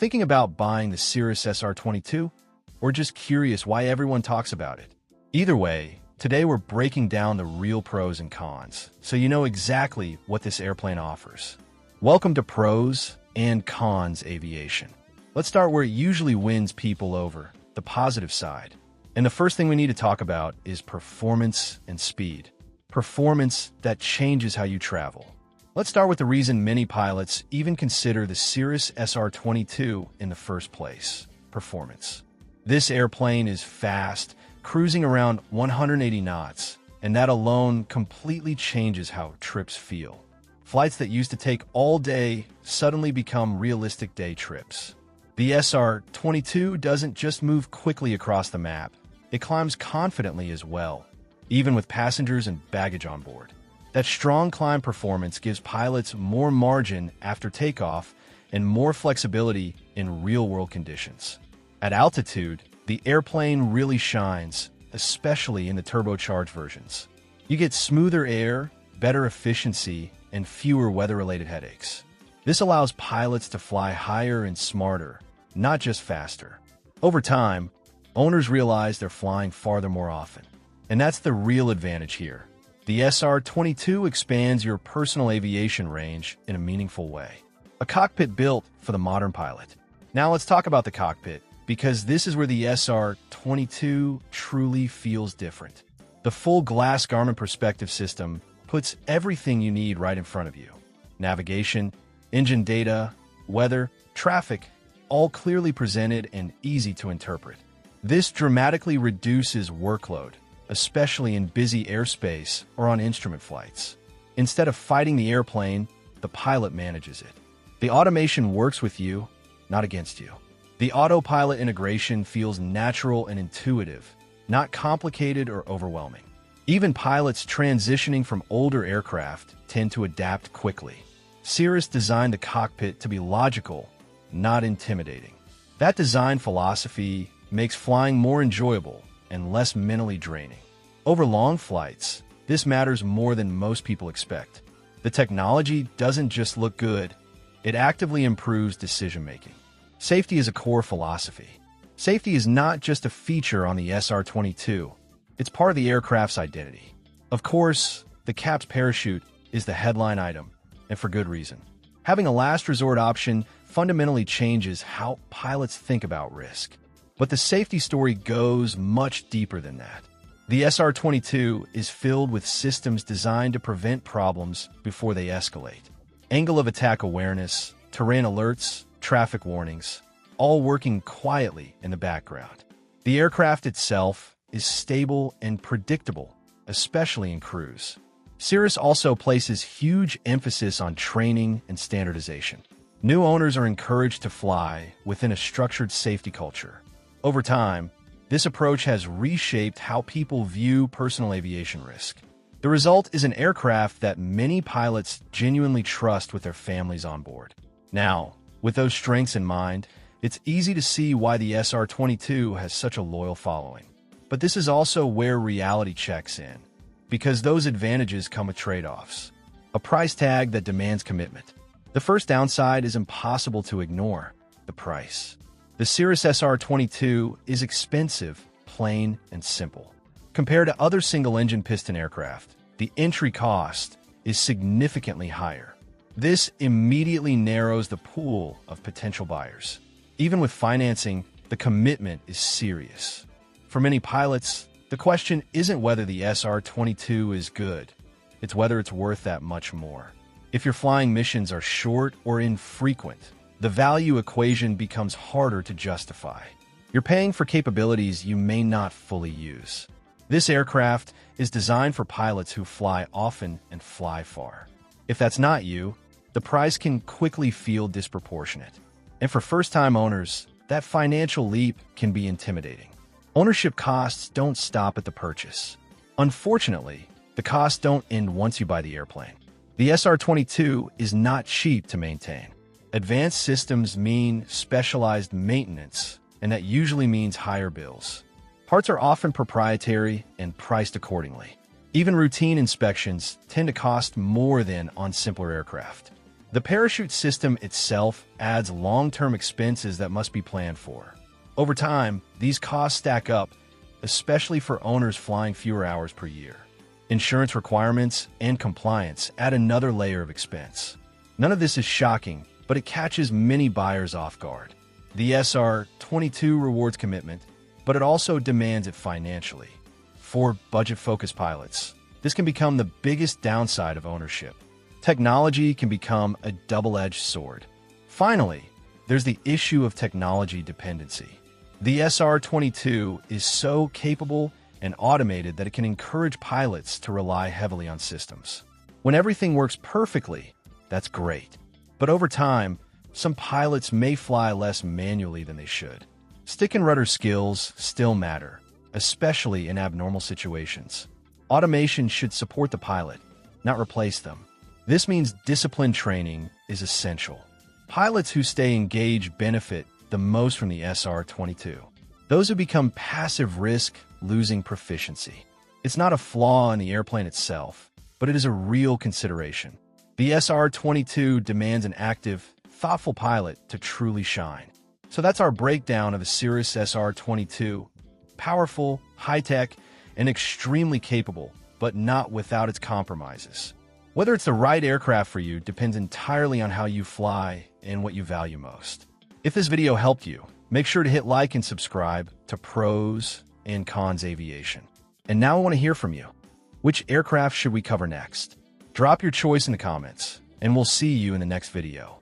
Thinking about buying the Cirrus SR22? Or just curious why everyone talks about it? Either way, today we're breaking down the real pros and cons, so you know exactly what this airplane offers. Welcome to Pros and Cons Aviation. Let's start where it usually wins people over, the positive side. And the first thing we need to talk about is performance and speed. Performance that changes how you travel. Let's start with the reason many pilots even consider the Cirrus SR22 in the first place: performance. This airplane is fast, cruising around 180 knots, and that alone completely changes how trips feel. Flights that used to take all day suddenly become realistic day trips. The SR22 doesn't just move quickly across the map, it climbs confidently as well, even with passengers and baggage on board. That strong climb performance gives pilots more margin after takeoff and more flexibility in real-world conditions. At altitude, the airplane really shines, especially in the turbocharged versions. You get smoother air, better efficiency, and fewer weather-related headaches. This allows pilots to fly higher and smarter, not just faster. Over time, owners realize they're flying farther more often. And that's the real advantage here. The SR22 expands your personal aviation range in a meaningful way. A cockpit built for the modern pilot. Now let's talk about the cockpit, because this is where the SR22 truly feels different. The full glass Garmin perspective system puts everything you need right in front of you. Navigation, engine data, weather, traffic, all clearly presented and easy to interpret. This dramatically reduces workload, especially in busy airspace or on instrument flights. Instead of fighting the airplane, the pilot manages it. The automation works with you, not against you. The autopilot integration feels natural and intuitive, not complicated or overwhelming. Even pilots transitioning from older aircraft tend to adapt quickly. Cirrus designed the cockpit to be logical, not intimidating. That design philosophy makes flying more enjoyable and less mentally draining. Over long flights, this matters more than most people expect. The technology doesn't just look good, it actively improves decision-making. Safety is a core philosophy. Safety is not just a feature on the SR22, it's part of the aircraft's identity. Of course, the cap's parachute is the headline item, and for good reason. Having a last resort option fundamentally changes how pilots think about risk. But the safety story goes much deeper than that. The SR22 is filled with systems designed to prevent problems before they escalate. Angle of attack awareness, terrain alerts, traffic warnings, all working quietly in the background. The aircraft itself is stable and predictable, especially in cruise. Cirrus also places huge emphasis on training and standardization. New owners are encouraged to fly within a structured safety culture. Over time, this approach has reshaped how people view personal aviation risk. The result is an aircraft that many pilots genuinely trust with their families on board. Now, with those strengths in mind, it's easy to see why the SR22 has such a loyal following. But this is also where reality checks in, because those advantages come with trade-offs. A price tag that demands commitment. The first downside is impossible to ignore: the price. The Cirrus SR22 is expensive, plain and simple. Compared to other single-engine piston aircraft, the entry cost is significantly higher. This immediately narrows the pool of potential buyers. Even with financing, the commitment is serious. For many pilots, the question isn't whether the SR22 is good, it's whether it's worth that much more. If your flying missions are short or infrequent, the value equation becomes harder to justify. You're paying for capabilities you may not fully use. This aircraft is designed for pilots who fly often and fly far. If that's not you, the price can quickly feel disproportionate. And for first-time owners, that financial leap can be intimidating. Ownership costs don't stop at the purchase. Unfortunately, the costs don't end once you buy the airplane. The SR22 is not cheap to maintain. Advanced systems mean specialized maintenance, and that usually means higher bills. Parts are often proprietary and priced accordingly. Even routine inspections tend to cost more than on simpler aircraft. The parachute system itself adds long-term expenses that must be planned for. Over time, these costs stack up, especially for owners flying fewer hours per year. Insurance requirements and compliance add another layer of expense. None of this is shocking, but it catches many buyers off guard. The SR22 rewards commitment, but it also demands it financially. For budget-focused pilots, this can become the biggest downside of ownership. Technology can become a double-edged sword. Finally, there's the issue of technology dependency. The SR22 is so capable and automated that it can encourage pilots to rely heavily on systems. When everything works perfectly, that's great. But over time, some pilots may fly less manually than they should. Stick and rudder skills still matter, especially in abnormal situations. Automation should support the pilot, not replace them. This means discipline training is essential. Pilots who stay engaged benefit the most from the SR22. Those who become passive risk losing proficiency. It's not a flaw in the airplane itself, but it is a real consideration. The SR22 demands an active, thoughtful pilot to truly shine. So that's our breakdown of the Cirrus SR22. Powerful, high-tech, and extremely capable, but not without its compromises. Whether it's the right aircraft for you depends entirely on how you fly and what you value most. If this video helped you, make sure to hit like and subscribe to Pros and Cons Aviation. And now I want to hear from you. Which aircraft should we cover next? Drop your choice in the comments, and we'll see you in the next video.